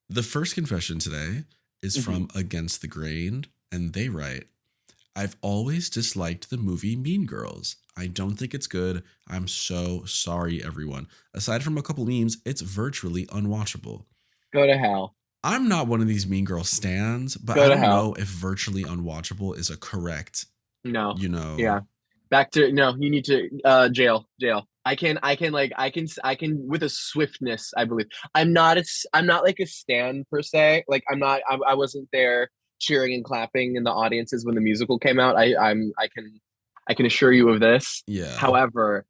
The first confession today is Hmm. from Against the Grain, and they write, I've always disliked the movie Mean Girls. I don't think it's good. I'm so sorry, everyone. Aside from a couple memes, it's virtually unwatchable. Go to hell. I'm not one of these Mean Girl stans, but Go I to don't hell. know if virtually unwatchable is a correct, No. you know. Yeah. Back to no. You need to jail. I can with a swiftness. I believe I'm not like a stan per se. Like I wasn't there cheering and clapping in the audiences when the musical came out. I can assure you of this. Yeah. However,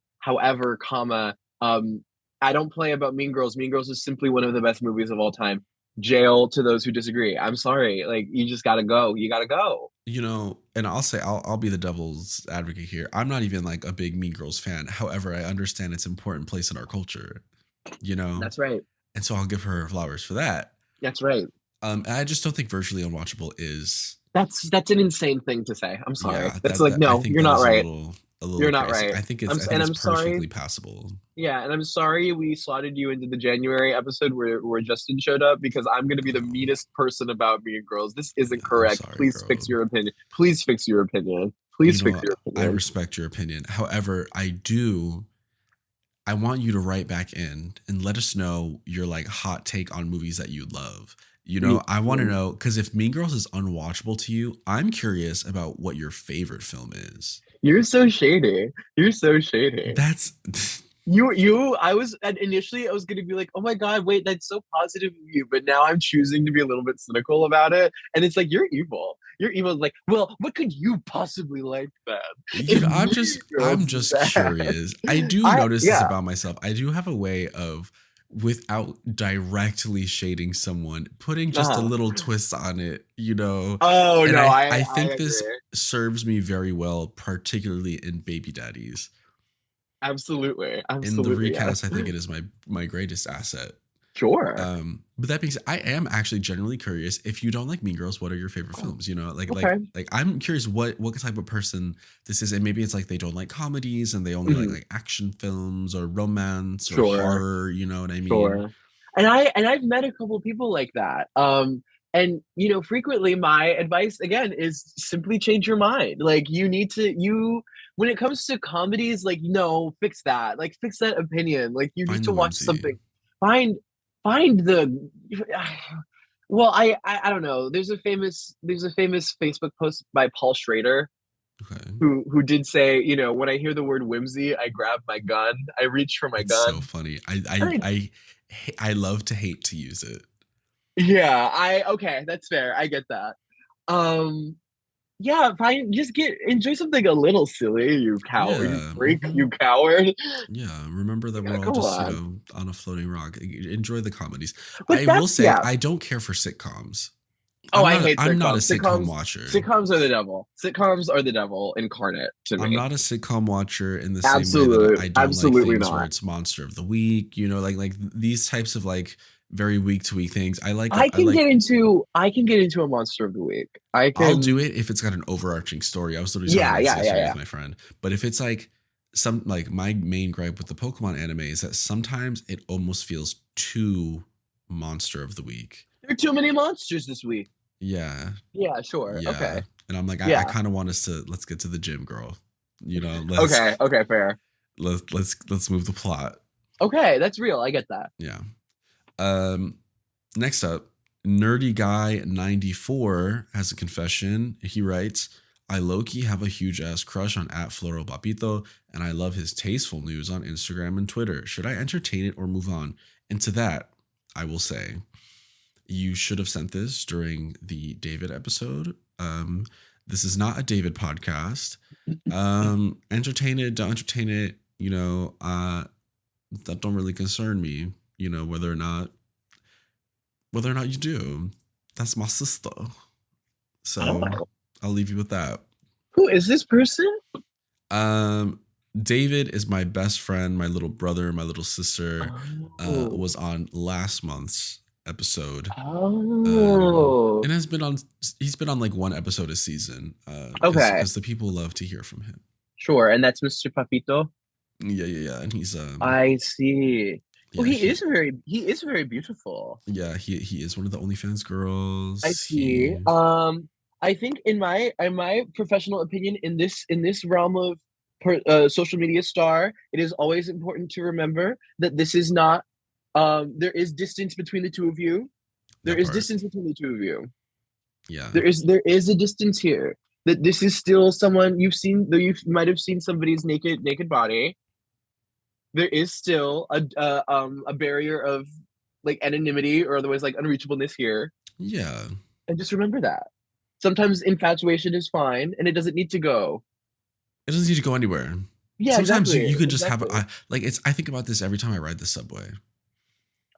comma, I don't play about Mean Girls. Mean Girls is simply one of the best movies of all time. Jail to those who disagree. I'm sorry. Like you just gotta go. You gotta go. You know, and I'll say I'll be the devil's advocate here. I'm not even like a big Mean Girls fan. However, I understand its important place in our culture, you know, That's right. and so I'll give her flowers for that. That's right. And I just don't think virtually unwatchable is. That's an insane thing to say. I'm sorry. Yeah, That's like I no, think you're that not is a right. little. a little You're not crazy. right. I think And it's I'm sorry. perfectly passable. Yeah, and I'm sorry we slotted you into the January episode where Justin showed up because I'm gonna be the Oh, meanest person about Mean Girls. This isn't yeah, I'm correct. sorry, Please fix girl. your opinion. Please fix your opinion. You Please fix know, your I opinion. respect your opinion. However, I want you to write back in and let us know your like hot take on movies that you love. You Please. know, I want to know because if Mean Girls is unwatchable to you, I'm curious about what your favorite film is. You're so shady. You're so shady. That's I was and initially I was gonna be like, oh my God, wait, that's so positive of you. But now I'm choosing to be a little bit cynical about it. And it's like, you're evil. You're evil. Like, well, what could you possibly like then? you If know, Mean I'm Girls is just bad. curious. I do notice this Yeah. about myself. I do have a way of without directly shading someone, putting just a Uh-huh. little twist on it, you know. Oh And no, I I think this agree. serves me very well, particularly in Baby Daddies. Absolutely. In the Absolutely, yes. recast, I think it is my greatest asset. Sure. But that being said, I am actually genuinely curious. If you don't like Mean Girls, what are your favorite films? You know, Okay. I'm curious what type of person this is, and maybe it's like they don't like comedies and they only Mhm. like action films or romance or Sure. horror. You know what I mean? Sure. And I've met a couple people like that. And frequently my advice again is simply change your mind. Like you need to you when it comes to comedies, like no, fix that. Like fix that opinion. Like you need Find to the watch whimsy. something. Find find the well, I don't know. There's a famous Facebook post by Paul Schrader Okay, who did say, when I hear the word whimsy, I grab my gun, I reach for my it's so gun. funny. And I I love to hate to use it. Yeah, I okay, that's fair. I get that. Um, yeah, fine. Just enjoy something a little silly, you Yeah. freak, you coward. Yeah, remember that we're Yeah, all come just, on. on a floating rock. Enjoy the comedies. But I will that's say yeah. I don't care for sitcoms. Oh, I hate I'm not a sitcoms. sitcom watcher. Sitcoms are the devil. Sitcoms are the devil incarnate to I'm me. not a sitcom watcher in the same way that I don't like Absolutely things where not. it's monster of the week, like these types of like very week to week things. I can get into a monster of the week. I I'll do can it if it's got an overarching story. I was literally talking Yeah, about this yeah, yeah, yesterday with yeah. my friend. But if it's like some like my main gripe with the Pokemon anime is that sometimes it almost feels too monster of the week. There are too many monsters this week. Yeah. Yeah, sure. Yeah. Okay. And I'm like, I Yeah. kind of want us to let's get to the gym, girl. You know, Okay. Okay, fair. let's move the plot. Okay, that's real. I get that. Yeah. Um Next up, Nerdy Guy 94 has a confession. He writes, I low-key have a huge ass crush on @Floro Papito, and I love his tasteful news on Instagram and Twitter. Should I entertain it or move on? And to that, I will say, you should have sent this during the David episode. This is not a David podcast. Entertain it, don't entertain it, that don't really concern me, whether or not you do. That's my sister. So Oh. I'll leave you with that. Who is this person? David is my best friend, my little brother, my little sister. Oh. Was on last month's episode. Oh. And he's been on like one episode a season. Okay. Because the people love to hear from him. Sure. And that's Mr. Papito? Yeah. And he's I see. yeah, Oh, he is very beautiful. Yeah, he is one of the OnlyFans girls. I see. I think in my professional opinion in this realm of social media star, it is always important to remember that this is not there is distance between the two of you. There is distance between the two of you. Yeah. There is a distance here. That this is still someone you've seen, though you might have seen somebody's naked body. There is still a barrier of like anonymity or otherwise like unreachableness here. Yeah. And just remember that. Sometimes infatuation is fine and it doesn't need to go. It doesn't need to go anywhere. Yeah, sometimes exactly. you can just have I think about this every time I ride the subway.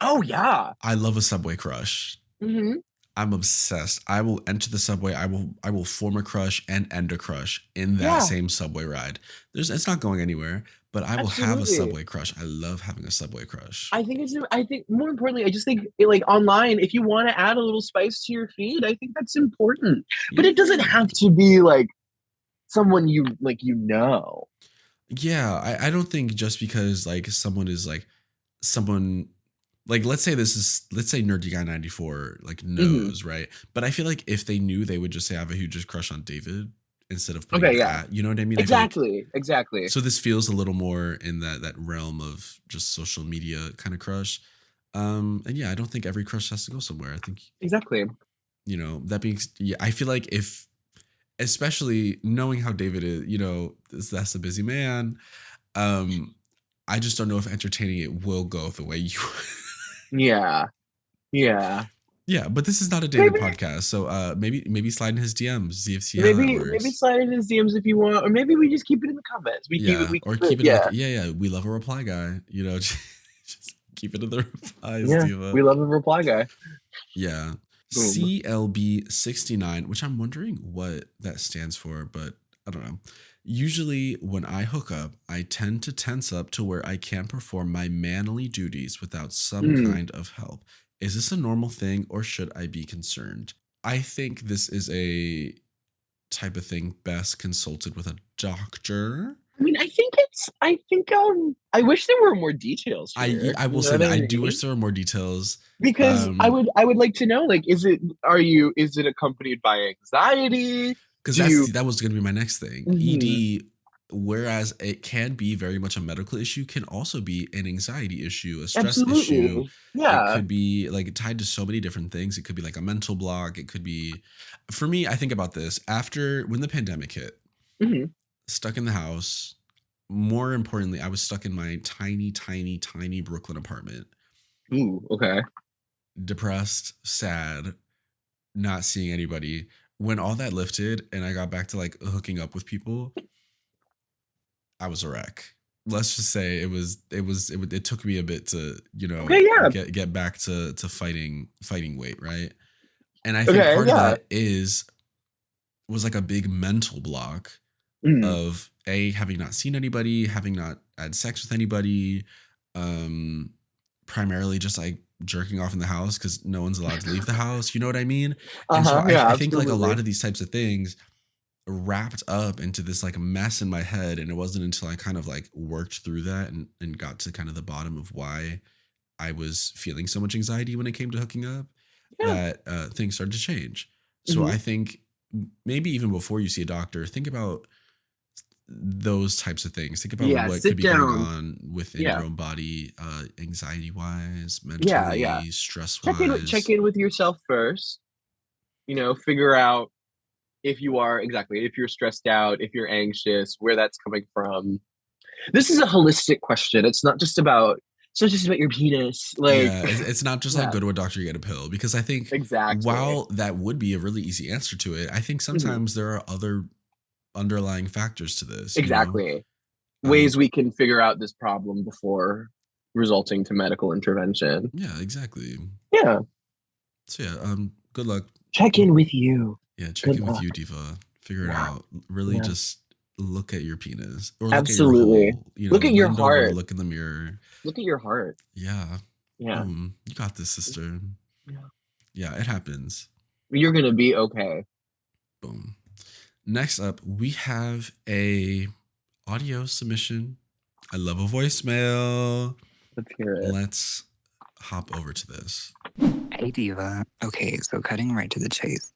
Oh yeah. I love a subway crush. Mm-hmm. I'm obsessed. I will enter the subway. I will form a crush and end a crush in that same subway ride. It's not going anywhere, but I will have a subway crush. I love having a subway crush. I think more importantly, I just think like online, if you want to add a little spice to your feed, I think that's important. But it doesn't have to be like someone you like, you know. Yeah, I don't think just because like someone is like someone like let's say nerdy guy 94 like Hmm. knows, right? But I feel like if they knew, they would just say I have a huge crush on David instead of putting Okay, the yeah, at. You know what I mean? I feel like exactly. so this feels a little more in that realm of just social media kind of crush. And yeah, I don't think every crush has to go somewhere. I think, Exactly. you know, that being yeah, I feel like if especially knowing how David is, you know, that's a busy man. Um, I just don't know if entertaining it will go the way you. Yeah, yeah. Yeah, but this is not a David Maybe, podcast, so maybe slide in his DMs, see how that maybe works. slide in his DMs if you want, or maybe we just keep it in the comments. Yeah, We or keep it, keep it like yeah, yeah, we love a reply guy, you know, just keep it in the replies, yeah. diva. We love a reply guy. Yeah. Boom. CLB69, which I'm wondering what that stands for, but I don't know. Usually, when I hook up, I tend to tense up to where I can't perform my manly duties without some Mm. kind of help. Is this a normal thing or should I be concerned? I think this is a type of thing best consulted with a doctor. I mean, I wish there were more details here. I You will know say what that I I do mean? wish there were more details. Because I would like to know, like, is it accompanied by anxiety? Because Do you? that was going to be my next thing. Mhm. ED, whereas it can be very much a medical issue, can also be an anxiety issue, a stress issue. Absolutely. It Yeah. could be like tied to so many different things. It could be like a mental block. It could be, for me, I think about this after when the pandemic hit, Hmm. stuck in the house. More importantly, I was stuck in my tiny, tiny, tiny Brooklyn apartment, Ooh, okay. depressed, sad, not seeing anybody. When all that lifted and I got back to like hooking up with people, I was a wreck. Let's just say it took me a bit to, you know, Okay, yeah. get back to fighting weight, right? And I think Okay, part of yeah. that is was like a big mental block Mm. of a having not seen anybody, having not had sex with anybody, um, primarily just like jerking off in the house because no one's allowed to leave the house. You know what I mean? And so Uh-huh, yeah, I think like a absolutely. lot of these types of things wrapped up into this like mess in my head. And it wasn't until I kind of like worked through that and got to kind of the bottom of why I was feeling so much anxiety when it came to hooking up Yeah. that things started to change. So Hmm. I think maybe even before you see a doctor, think about those types of things. Think about Yeah, what could sit be going down. on within Yeah. your own body, anxiety wise, Yeah. mentally, stress Check wise. in with yourself first. Figure out if you are exactly, if you're stressed out, if you're anxious, where that's coming from. This is a holistic question. It's not just about your penis. Like, Yeah, it's not just like yeah, go to a doctor, you get a pill. Because I think exactly. while that would be a really easy answer to it, I think Hmm. sometimes there are other underlying factors to this, you know? Exactly. Um, Ways we can figure out this problem before resulting to medical intervention. yeah, exactly. Yeah. So yeah, good luck. Check in with you. Yeah, check Good in with luck. you, Diva. Figure it Yeah. out. Really Yeah. just look at your penis or look at your Absolutely. hole. You Look know, at your bend over, heart. look in the mirror. Look at your heart. Yeah. Yeah. Boom. You got this, sister. Yeah. Yeah, it happens. You're gonna be okay. Boom. Next up, we have a audio submission. I love a voicemail. Let's hear it. Let's hop over to this. Hey Diva. Okay, so cutting right to the chase.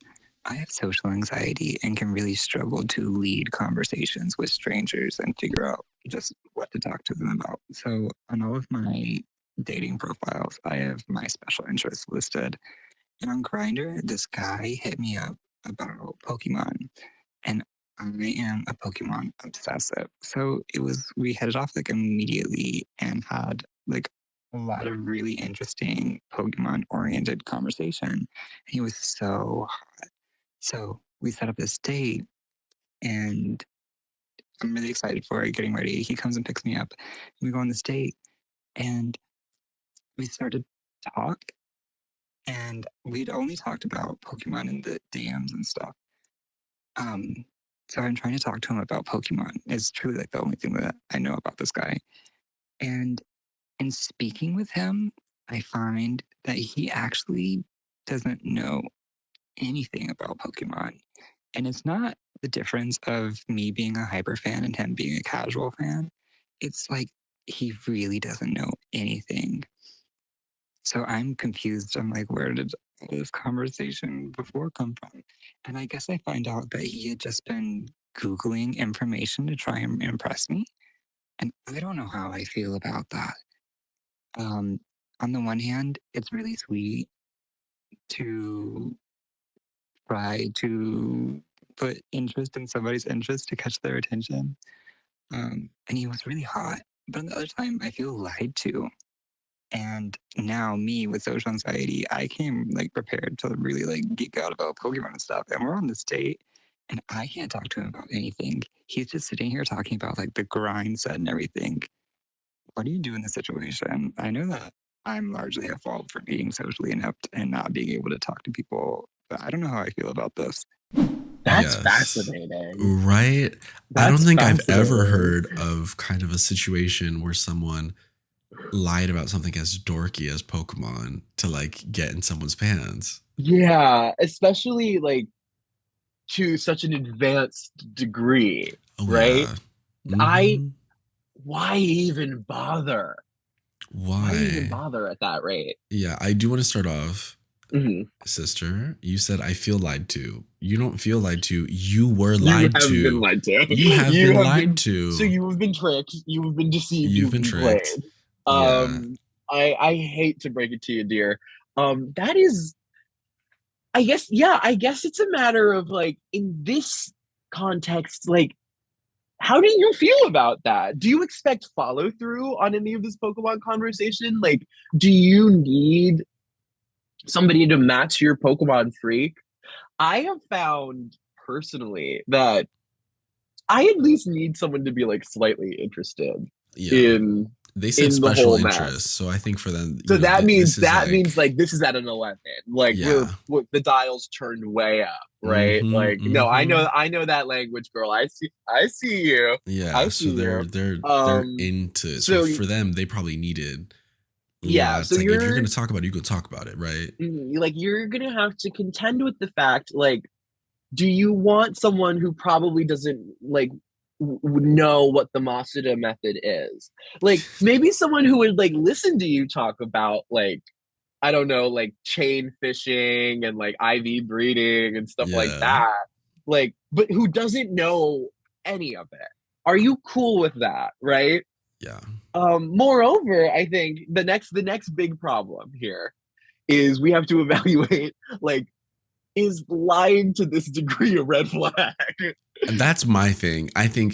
I have social anxiety and can really struggle to lead conversations with strangers and figure out just what to talk to them about. So on all of my dating profiles, I have my special interests listed. And on Grindr, this guy hit me up about Pokemon. And I am a Pokemon obsessive. So we headed off like immediately and had like a lot of really interesting Pokemon oriented conversation. And he was so hot. So we set up this date and I'm really excited for it, getting ready. He comes and picks me up. We go on this date and we started to talk. And we'd only talked about Pokemon in the DMs and stuff. Um, so I'm trying to talk to him about Pokemon. It's truly like the only thing that I know about this guy. And in speaking with him, I find that he actually doesn't know anything about Pokemon. And it's not the difference of me being a hyper fan and him being a casual fan. It's like he really doesn't know anything. So I'm confused. I'm like, where did all this conversation before come from? And I guess I find out that he had just been Googling information to try and impress me. And I don't know how I feel about that. On the one hand, it's really sweet to try to put interest in somebody's interest to catch their attention. And he was really hot. But on the other time, I feel lied to. And now me with social anxiety, I came like prepared to really like geek out about Pokemon and stuff. And we're on this date and I can't talk to him about anything. He's just sitting here talking about like the grind set and everything. What do you do in this situation? I know that I'm largely at fault for being socially inept and not being able to talk to people, but I don't know how I feel about this. That's fascinating. Right? I don't think I've ever heard of kind of a situation where someone lied about something as dorky as Pokemon to like get in someone's pants. Yeah, especially like to such an advanced degree, right? Yeah. Why even bother? Why even bother at that rate? Yeah, I do want to start off. Sister, you said I feel lied to. You don't feel lied to. You were lied to. You have been lied to. You have been lied to. So you have been tricked. You have been deceived. You've been tricked. I hate to break it to you, dear. That is, I guess it's a matter of like, in this context, like, how do you feel about that? Do you expect follow through on any of this Pokemon conversation? Like, do you need somebody to match your Pokemon freak? I have found personally that I at least need someone to be like slightly interested in. They said special interest, so I think for them. So that means like this is at an 11. Like we're the dials turned way up, right? No, I know that language, girl. I see you. Yeah, so they're into. So for them, they probably needed. Yeah, so like, if you're gonna talk about it, you can talk about it, right? Like you're gonna have to contend with the fact, like, do you want someone who probably doesn't like know what the Masuda method is? Like maybe someone who would like listen to you talk about like, I don't know, like chain fishing and like IV breeding and stuff like that. Like, but who doesn't know any of it. Are you cool with that, right? Yeah. Moreover, I think the next big problem here is we have to evaluate, like, is lying to this degree a red flag? That's my thing. I think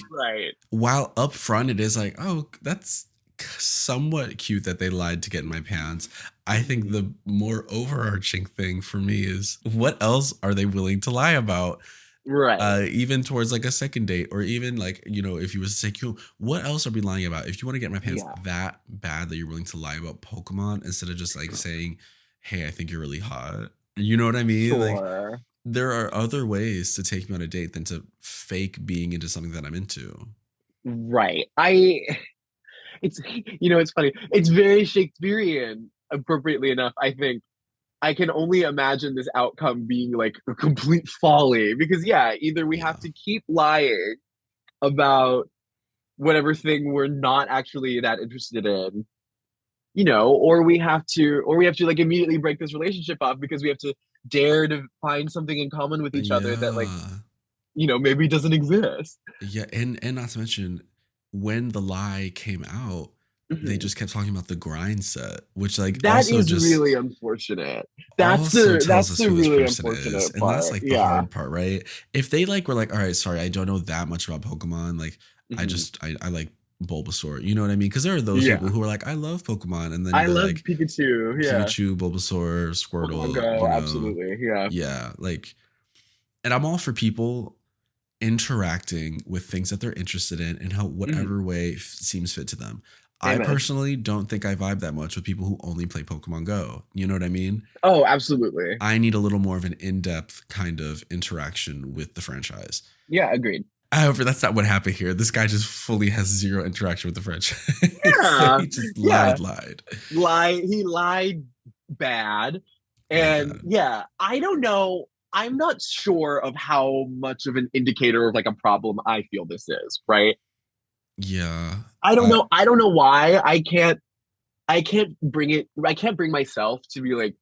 while up front it is like, oh, that's somewhat cute that they lied to get in my pants. I think the more overarching thing for me is, what else are they willing to lie about? Right. Even towards like a second date, or even like, you know, if you was to say, what else are we lying about? If you want to get in my pants that bad that you're willing to lie about Pokemon instead of just like saying, hey, I think you're really hot. You know what I mean? Sure. Like, there are other ways to take me on a date than to fake being into something that I'm into. Right. It's, you know, it's funny. It's very Shakespearean, appropriately enough, I think. I can only imagine this outcome being like a complete folly, because either we have to keep lying about whatever thing we're not actually that interested in, you know, or we have to like immediately break this relationship off because we have to dare to find something in common with each other that, like, you know, maybe doesn't exist. Yeah, and not to mention, when the lie came out, they just kept talking about the grind set, which like that also is just really unfortunate. That's the really unfortunate part. And that's like the hard part, right? If they like were like, all right, sorry, I don't know that much about Pokemon. Like I like Bulbasaur. You know what I mean? Because there are those people who are like, I love Pokemon, and then I love like, Pikachu, Bulbasaur, Squirtle, you know? Absolutely, yeah. Like, and I'm all for people interacting with things that they're interested in and how whatever way seems fit to them. Amen. I personally don't think I vibe that much with people who only play Pokemon Go. You know what I mean? Oh, absolutely. I need a little more of an in-depth kind of interaction with the franchise. Yeah, agreed. However, that's not what happened here. This guy just fully has zero interaction with the franchise. Yeah. So he just lied. He lied bad. And I don't know. I'm not sure of how much of an indicator of like a problem I feel this is, right? Yeah. I don't know. I don't know why. I can't bring myself to be like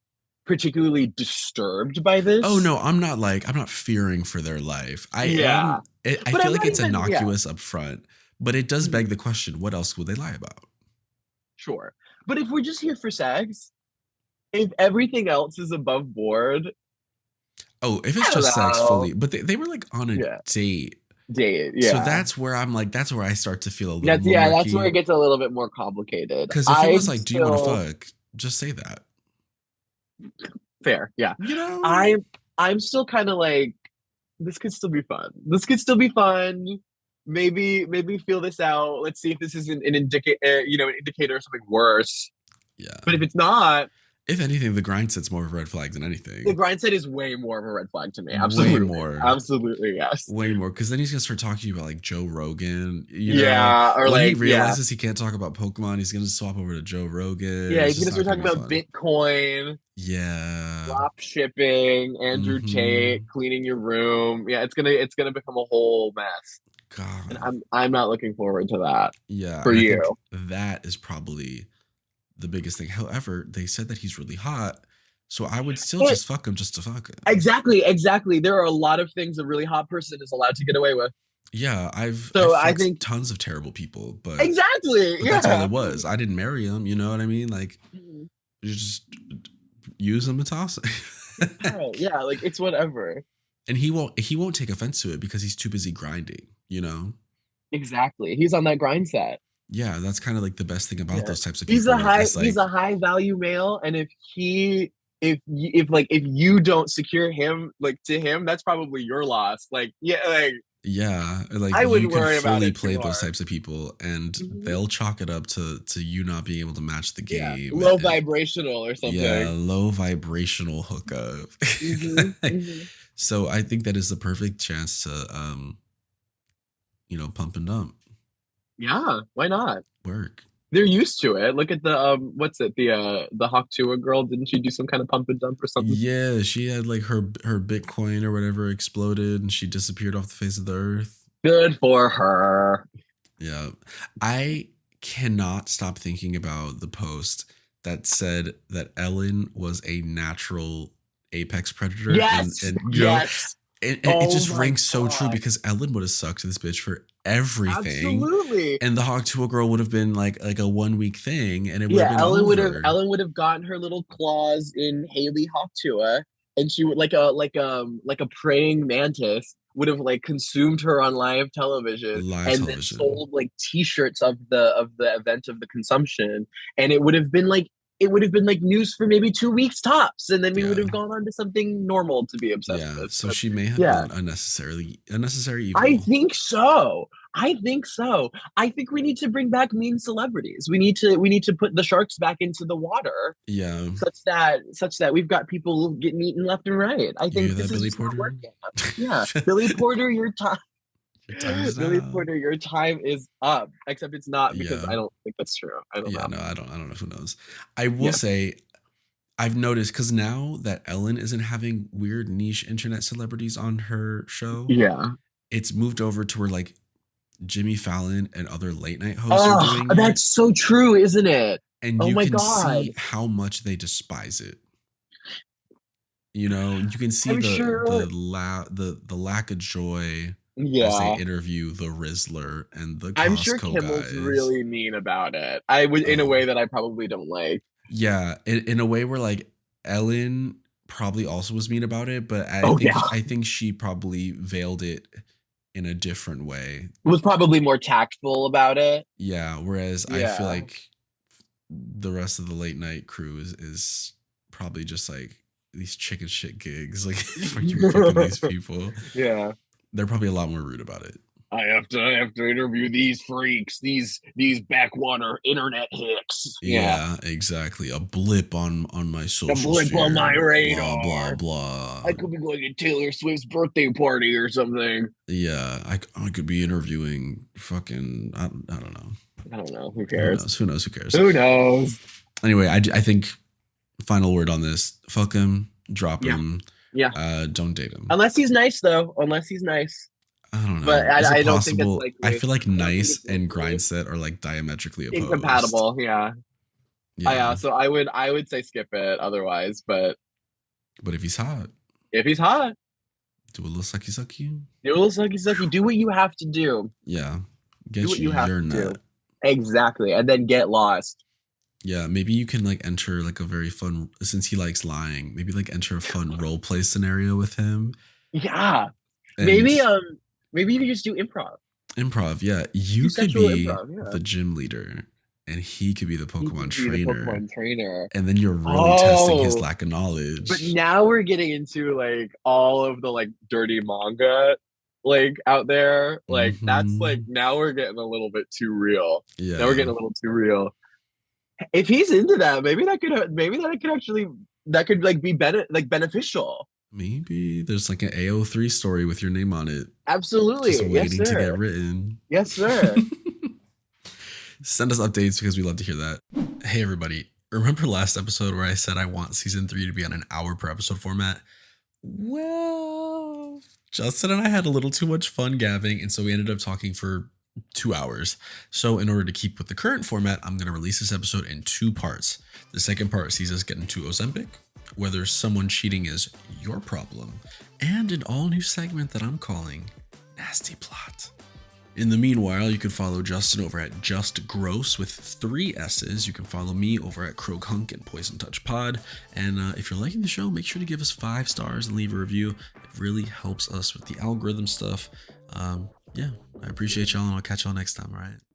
particularly disturbed by Oh this. no, I'm not fearing for their life. I Yeah. am. I But feel I'm like not it's even, yeah, innocuous up front, but it does beg the question: what else would they lie about? sure. But if we're just here for sex, if everything else is above board, Oh, if it's I don't just sex know. fully, but they were like on a Yeah. date. Date, So yeah. that's where I'm like, that's where I start to feel a little more That's where it murky. gets a little bit more complicated. Because if it was I'm like, do you want to still fuck? Just say that. fair, yeah. You know? I'm still kind of like, this could still be fun. This could still be fun. Maybe feel this out. Let's see if this is an indicator, an indicator of something worse. Yeah. But if it's not, If anything, the grind set's more of a red flag than the anything. grind set is way more of a red flag to me. Way Absolutely, more. absolutely, yes. Way more. Because then he's going to start talking to you about like Joe Rogan. You know? Yeah, or when he like, realizes he can't talk about Pokemon, he's going to swap over to Joe Rogan. yeah, It's he's just gonna start not talking gonna be about fun. Bitcoin, Yeah. drop shipping, Andrew Mm-hmm. Tate, cleaning your room. Yeah, it's gonna become a whole mess. And God. I'm not looking forward to that Yeah. for And I you. think that is probably the biggest thing. However, they said that he's really hot. So I would still But just fuck him just to fuck him. exactly. There are a lot of things a really hot person is allowed to get away with. Yeah, I've So I fucked think tons of terrible people, exactly, but that's all yeah. it was. I didn't marry him, you know what I mean? Like Mhm. you just use him and toss him. Yeah, like it's whatever. And he won't take offense to it because he's too busy grinding, you know? Exactly. He's on that grind set. Yeah, that's kind of like the best thing about Yeah. those types of people. It's He's like, a high value male, and if you don't secure him like to him, that's probably your loss. Like yeah, like yeah, like I you wouldn't can worry about fully it too play those hard. types of people and Mhm. they'll chalk it up to you not being able to match the Yeah, game low and vibrational or yeah, something. low vibrational hookup. Hmm. Like, Hmm. so I think that is the perfect chance to pump and dump Yeah, why not? work. They're used to it. Look at the what's it? The Hawk Tuah girl. Didn't she do some kind of pump and dump or something? Yeah, she had like her Bitcoin or whatever exploded and she disappeared off the face of the earth. Good for her. Yeah. I cannot stop thinking about the post that said that Ellen was a natural apex predator Yes, and yes. it Oh just my rings so true God. because Ellen would have sucked this bitch for everything. Absolutely. And the Hawk Tuah girl would have been like a 1 week thing and it would have Yeah, been over. Ellen would have gotten her little claws in Haley Hawk Tuah, and she would like a praying mantis would have like consumed her on live television Live and then television. sold like t-shirts of the event of the consumption, and it would have been like news for maybe 2 weeks tops, and then we would Yeah. have gone on to something normal to be obsessed Yeah. with. So But she may have yeah, been unnecessary I evil. think so. I think so. I think we need to bring back mean celebrities. We need to put the sharks back into the water Yeah. such that we've got people getting eaten left and right. I You hear think that, this is Billy just not Porter? working. Yeah, Billy Porter, your time. Your time is Billy now. Porter, your time is up. Except it's not because Yeah. I don't think that's true. I don't Yeah, know. no, I don't know. Who knows? I will Yeah. say I've noticed because now that Ellen isn't having weird niche internet celebrities on her show, Yeah. it's moved over to where like Jimmy Fallon and other late night hosts are Oh, doing it. that's so true, isn't it? And Oh you my can God. see how much they despise it. You know, you can see I'm the sure. the lack of joy as they Yeah. interview the Rizzler and the I'm sure Costco Kimmel's guys. really mean about it. I would in a way that I probably don't like. Yeah, in a way where like Ellen probably also was mean about it, but Oh yeah. I think she probably veiled it in a different way. Was probably more tactful about it. Yeah, whereas I feel Yeah. like the rest of the late night crew is probably just like these chicken shit gigs, like where you're picking these people. Yeah. They're probably a lot more rude about it. I have to interview these freaks, these backwater internet hicks. Yeah, exactly. A blip on my social blip sphere. on my Blah radar. blah blah. I could be going to Taylor Swift's birthday party or something. Yeah, I could be interviewing fucking I don't know. I don't know. Who cares? Who knows? Who cares? Who knows? Anyway, I think final word on this. Fuck him. Drop Yeah. him. Yeah. Don't date him. Unless he's nice, though. Unless he's nice. I don't know. But I don't think it's possible? likely. I feel like nice and likely. grind set are like diametrically opposed. Incompatible. Yeah. Yeah. So I would say skip it otherwise. But if he's hot, do a little sucky sucky. Do a little sucky sucky. Do what you have to do. Yeah. Do what you have to nut. do. Exactly. And then get lost. Yeah, maybe you can like enter like a very fun, since he likes lying, maybe like enter a fun role play scenario with him. Yeah. And maybe you can just do improv. Improv, yeah. You could be the gym leader and he could be the Pokemon trainer. And then you're really testing his lack of knowledge. But now we're getting into like all of the like dirty manga like out there. Like that's like now we're getting a little bit too real. Yeah. Now we're getting a little too real. If he's into that, maybe that could like be beneficial. Maybe there's like an AO3 story with your name on it. Absolutely. Just waiting to get written. Yes, sir. Send us updates because we love to hear that. Hey, everybody. Remember last episode where I said I want season 3 to be on an hour per episode format? Well, Justin and I had a little too much fun gabbing, and so we ended up talking for 2 hours. So in order to keep with the current format, I'm going to release this episode in 2 parts. The second part sees us get into Ozempic, whether someone cheating is your problem, and an all new segment that I'm calling Nasty Plot. In the meanwhile, you can follow Justin over at Just Gross with 3 S's. You can follow me over at Krogunk and Poison Touch Pod. And if you're liking the show, make sure to give us 5 stars and leave a review. It really helps us with the algorithm stuff. Yeah, I appreciate y'all, and I'll catch y'all next time, all right?